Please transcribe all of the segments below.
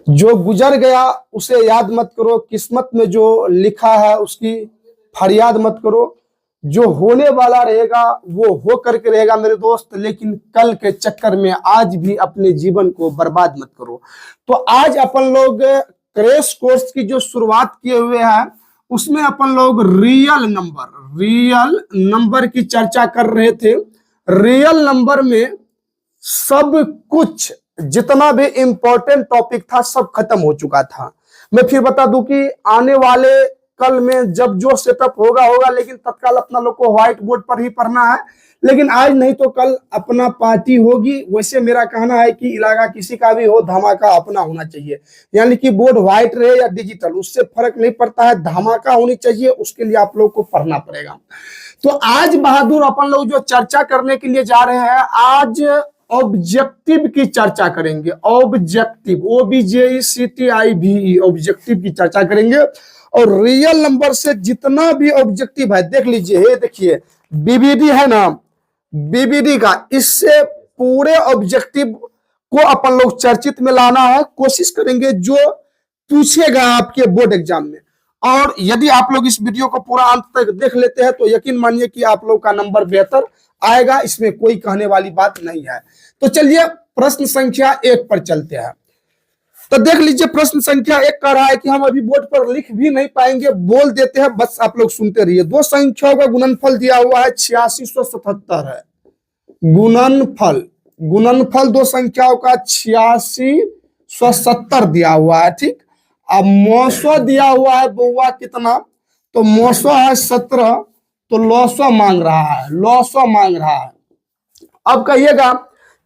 जो गुजर गया उसे याद मत करो, किस्मत में जो लिखा है उसकी फरियाद मत करो। जो होने वाला रहेगा वो हो करके रहेगा मेरे दोस्त, लेकिन कल के चक्कर में आज भी अपने जीवन को बर्बाद मत करो। तो आज अपन लोग क्रैश कोर्स की जो शुरुआत किए हुए हैं उसमें अपन लोग रियल नंबर की चर्चा कर रहे थे। रियल नंबर में सब कुछ जितना भी इंपॉर्टेंट टॉपिक था सब खत्म हो चुका था। मैं फिर बता दूं कि आने वाले कल में जब जो सेटअप होगा, लेकिन तत्काल अपना लोग को व्हाइट बोर्ड पर ही पढ़ना है। लेकिन आज नहीं तो कल अपना पार्टी होगी। वैसे मेरा कहना है कि इलाका किसी का भी हो, धमाका अपना होना चाहिए। यानी कि बोर्ड व्हाइट रहे या डिजिटल, उससे फर्क नहीं पड़ता है, धमाका होनी चाहिए, उसके लिए आप लोग को पढ़ना पड़ेगा। तो आज बहादुर अपन लोग जो चर्चा करने के लिए जा रहे हैं, आज ऑब्जेक्टिव की चर्चा करेंगे। ऑब्जेक्टिव, OBJECTIVE, ऑब्जेक्टिव की चर्चा करेंगे। और रियल नंबर से जितना भी ऑब्जेक्टिव है, देख लीजिए, ये देखिए बीबीडी है ना, बीबीडी का, इससे पूरे ऑब्जेक्टिव को अपन लोग चर्चित में लाना है। कोशिश करेंगे जो पूछेगा आपके बोर्ड एग्जाम में। और यदि आप लोग इस वीडियो को पूरा अंत तक देख लेते हैं तो यकीन मानिए कि आप लोग का नंबर बेहतर आएगा, इसमें कोई कहने वाली बात नहीं है। तो चलिए प्रश्न संख्या 1 पर चलते हैं। तो देख लीजिए प्रश्न संख्या 1 कह रहा है कि हम अभी बोर्ड पर लिख भी नहीं पाएंगे, बोल देते हैं, बस आप लोग सुनते रहिए। दो संख्याओं का गुणनफल दिया हुआ है 8677 है। गुणनफल दो संख्याओं का 8670 दिया हुआ है, ठीक। अब मौसो दिया हुआ है बउआ कितना, तो मौसो है 17, तो लौसो मांग रहा है। अब कहिएगा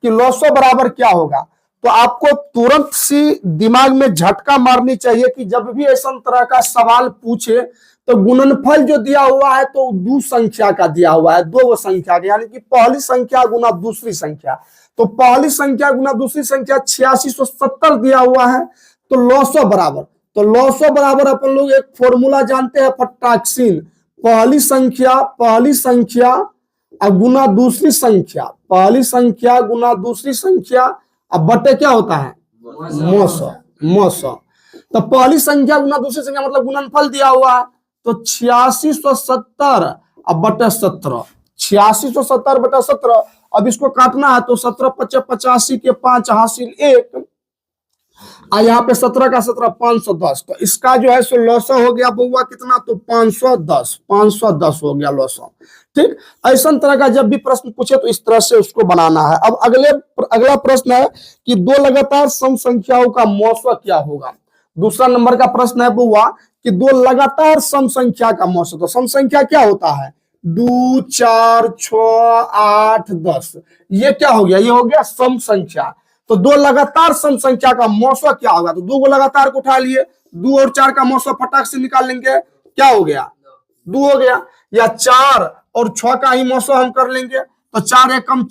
कि लौसो बराबर क्या होगा, तो आपको तुरंत सी दिमाग में झटका मारनी चाहिए कि जब भी ऐसा तरह का सवाल पूछे तो गुणनफल जो दिया हुआ है तो दो संख्या का दिया हुआ है, दो संख्या का, यानी कि पहली संख्या गुना दूसरी संख्या। तो पहली संख्या गुना दूसरी संख्या 8670 दिया हुआ है। तो लौसो बराबर अपन लोग एक फॉर्मूला जानते हैं फटाक्सिन, पहली संख्या गुना दूसरी संख्या, पहली संख्या गुना दूसरी संख्या, अब बटे क्या होता है, मौसो। तो पहली संख्या गुना दूसरी संख्या मतलब गुणनफल दिया हुआ है, तो 8670 अब बटे 17, 8670 बटे 17। अब इसको काटना है तो 17 × 85 के 5 हासिल 1, और यहाँ पे 17 का 17 510। तो इसका जो है सो लौसो हो गया बउआ कितना, तो 510 हो गया लौसो, ठीक। ऐसा तरह का जब भी प्रश्न पूछे तो इस तरह से उसको बनाना है। अब अगला प्रश्न है कि दो लगातार सम संख्याओं का मौसो क्या होगा। दूसरा नंबर का प्रश्न है बउआ कि दो लगातार सम संख्या का मौसो। तो सम संख्या क्या होता है, 2 4 6 8 10, ये क्या हो गया, ये हो गया सम संख्या। तो दो लगातार सम संख्या का मौसो क्या होगा, तो 2 को लगातार को उठा लिए, 2 और 4 का मौसो फटाक से निकाल लेंगे, क्या हो गया, 2 हो गया। या 4 और 6 का ही मौसो हम कर लेंगे, तो 4 एकम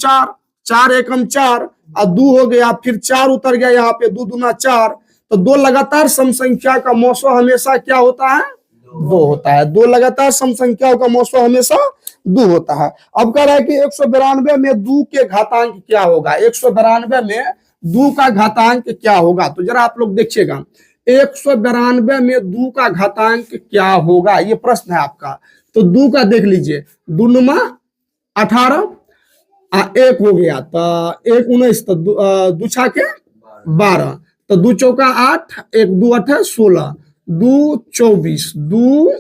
4 और 2 हो गया, फिर 4 उतर गया यहाँ पे, 2 दूना 4। तो दो लगातार सम संख्या का मौसो हमेशा क्या होता है, 2 होता है। दो लगातार सम संख्याओं का मौसो हमेशा 2 होता है। अब कह रहा है कि 192 में 2 के घातांक क्या होगा, 192 में 2 का घातांक क्या होगा। तो जरा आप लोग देखिएगा, 192 में 2 का घातांक क्या होगा, ये प्रश्न है आपका। तो 2 का देख लीजिए, 2 9 18, 1 हो गया, तो 1 19, तो 2 6 के 12, तो 2 चौका 8, 1 2 8 16, 2 24, 2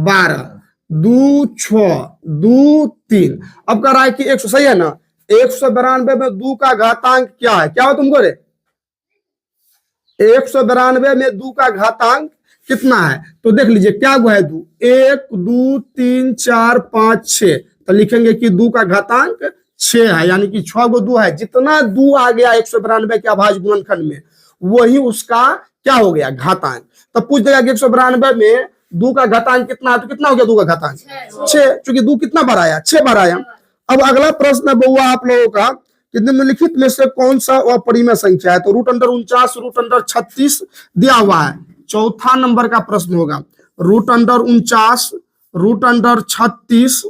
12, 2 6, 2 3। अब कह रहा है कि 100, सही है ना, 192 में 2 का घातांक क्या है, क्या हो तुमको रे, 192 में 2 का घातांक कितना है। तो देख लीजिए क्या हुआ है, 2 1 2 3 4 5 6, तो लिखेंगे कि 2 का घातांक 6 है, यानी कि 6 गो 2 है। जितना 2 आ गया 192 के अभाज्य गुणनखंड में वही उसका क्या हो गया, घातांक। तब पूछ देगा कि 192 में 2 का घातांक कितना है, तो कितना हो गया 2 का घातांक 6, क्योंकि 2 कितना बार आया, 6 बार आया। अब अगला प्रश्न है बउआ आप लोगों का कि निम्नलिखित में से कौन सा अपरिमेय संख्या है। तो √49 √36 दिया हुआ है। चौथा नंबर का प्रश्न होगा, √49 √36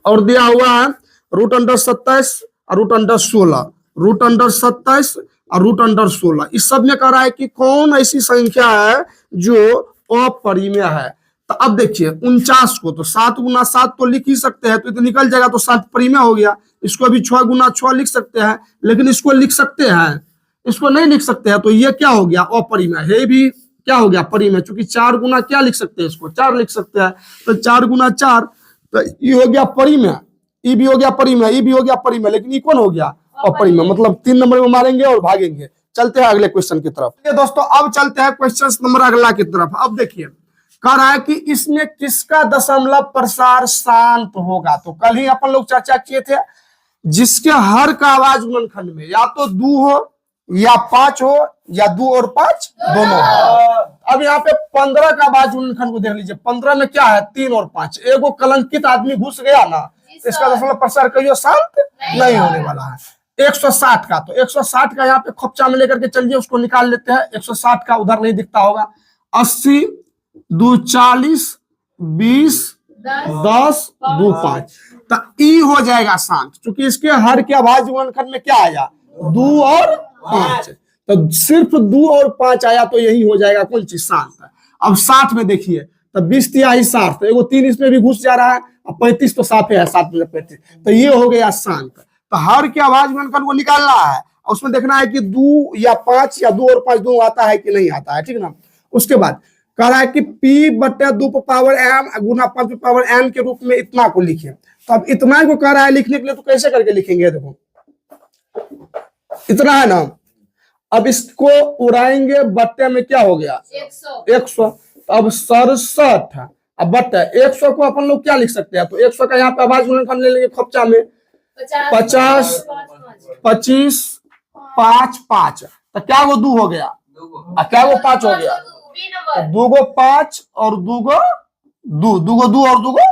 और दिया हुआ है √27 और √16, √27 और रूट अंडर 16। इस सब में कह रहा है कि कौन ऐसी संख्या है जो अपरिमेय है। तो अब देखिए 49 को तो 7 गुना 7 तो लिख ही सकते हैं, तो ये तो निकल जाएगा, तो 7 परिमेय हो गया। इसको भी 6 गुना 6 लिख सकते हैं, लेकिन इसको लिख सकते हैं, इसको नहीं लिख सकते हैं, तो ये क्या हो गया अपरिमेय है, भी क्या हो गया परिमेय, चूंकि 4 गुना क्या लिख सकते हैं, इसको 4 लिख सकते हैं, तो 4 गुना 4, तो ये हो गया परिमेय, ये भी हो गया परिमेय, ये भी हो गया परिमेय, लेकिन ये कौन हो गया अपरिमेय। मतलब 3 नंबर में मारेंगे और भागेंगे। चलते हैं अगले क्वेश्चन की तरफ। दोस्तों अब चलते हैं क्वेश्चन नंबर अगला की तरफ। अब देखिए कह रहा है कि इसमें किसका दशमलव प्रसार शांत होगा। तो कल ही अपन लोग चर्चा किए थे, जिसके हर का आवाज गुणनखंड में या तो 2 हो या 5 हो या 2 और 5 दोनों हो। अब यहाँ पे 15 का आवाज गुणनखंड को देख लीजिए, 15 में क्या है 3 और 5, एगो कलंकित आदमी घुस गया ना, इसका दशमलव प्रसार कहियो शांत नहीं होने वाला है। 160 का, तो 160 का यहाँ पे खोपचा में लेकर के चलिए, उसको निकाल लेते हैं। 160 का उधर नहीं दिखता होगा, 80 2 40 20 10 2 5, तो ई हो जाएगा शांत, क्योंकि इसके हर के आवाज गुणनखंड में क्या आया 2 और 5, तो सिर्फ 2 और 5 आया, तो यही हो जाएगा कौन चीज शांत। अब 60 में देखिए, तो 20 तिहाई 60, तो एगो 3 इसमें भी घुस जा रहा है, अब 35 तो साफ है, 7 में 35, तो ये हो गया शांत। तो हर के आवाज गुणनखंड को निकालना है, और उसमें देखना है कि 2 या 5 या 2 और 5 दोनों आता है कि नहीं आता है, ठीक ना। उसके बाद कह रहा है कि P बटे 2 पावर m गुना 5 पावर n के रूप में इतना को लिखे। तो अब इतना को कह रहा है लिखने के लिए, तो कैसे करके लिखेंगे, देखो इतना है ना, अब इसको उड़ाएंगे, बट्टे में क्या हो गया 100, तो अब 67 है, अब बट्टे 100 को अपन लोग क्या लिख सकते हैं, तो 100 का यहाँ पे आवाज गुणनखंड ले लेंगे खोपचा में, 50 25 5 5, तो क्या वो 2 हो गया, क्या वो 5 हो गया, तो 2 गो 5 और 2 गो 2 और 2 गो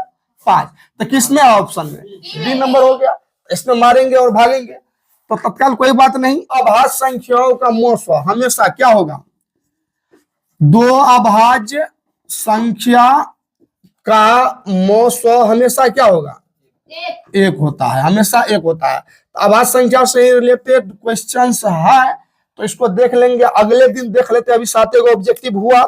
5, तो किसमें ऑप्शन में बी नंबर हो गया। इसमें मारेंगे और भागेंगे, तो तत्काल कोई बात नहीं। अभाज्य संख्याओं का मोस्व हमेशा क्या होगा, 2 अभाज्य संख्या का मोस्व हमेशा क्या होगा 1 होता है, हमेशा 1 होता है। तो अभाज्य संख्या से रिलेटेड क्वेश्चंस है, तो इसको देख लेंगे, अगले दिन देख लेते हैं। अभी 7 को ऑब्जेक्टिव हुआ,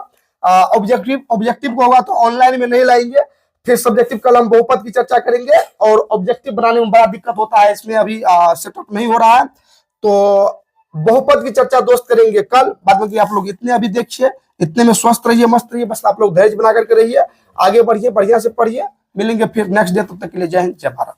ऑब्जेक्टिव को होगा तो ऑनलाइन में नहीं लाएंगे, फिर सब्जेक्टिव कल हम बहुपद की चर्चा करेंगे, और ऑब्जेक्टिव बनाने में बड़ा दिक्कत होता है, इसमें अभी सेटअप नहीं हो रहा है, तो बहुपद की चर्चा दोस्त करेंगे कल। बाद में आप लोग इतने अभी देखिए, इतने में स्वस्थ रहिए, मस्त रहिए, बस आप लोग धैर्य बना करके रहिए, आगे बढ़िए, बढ़िया से पढ़िए। मिलेंगे फिर नेक्स्ट डे, तब तक के लिए जय हिंद, जय भारत।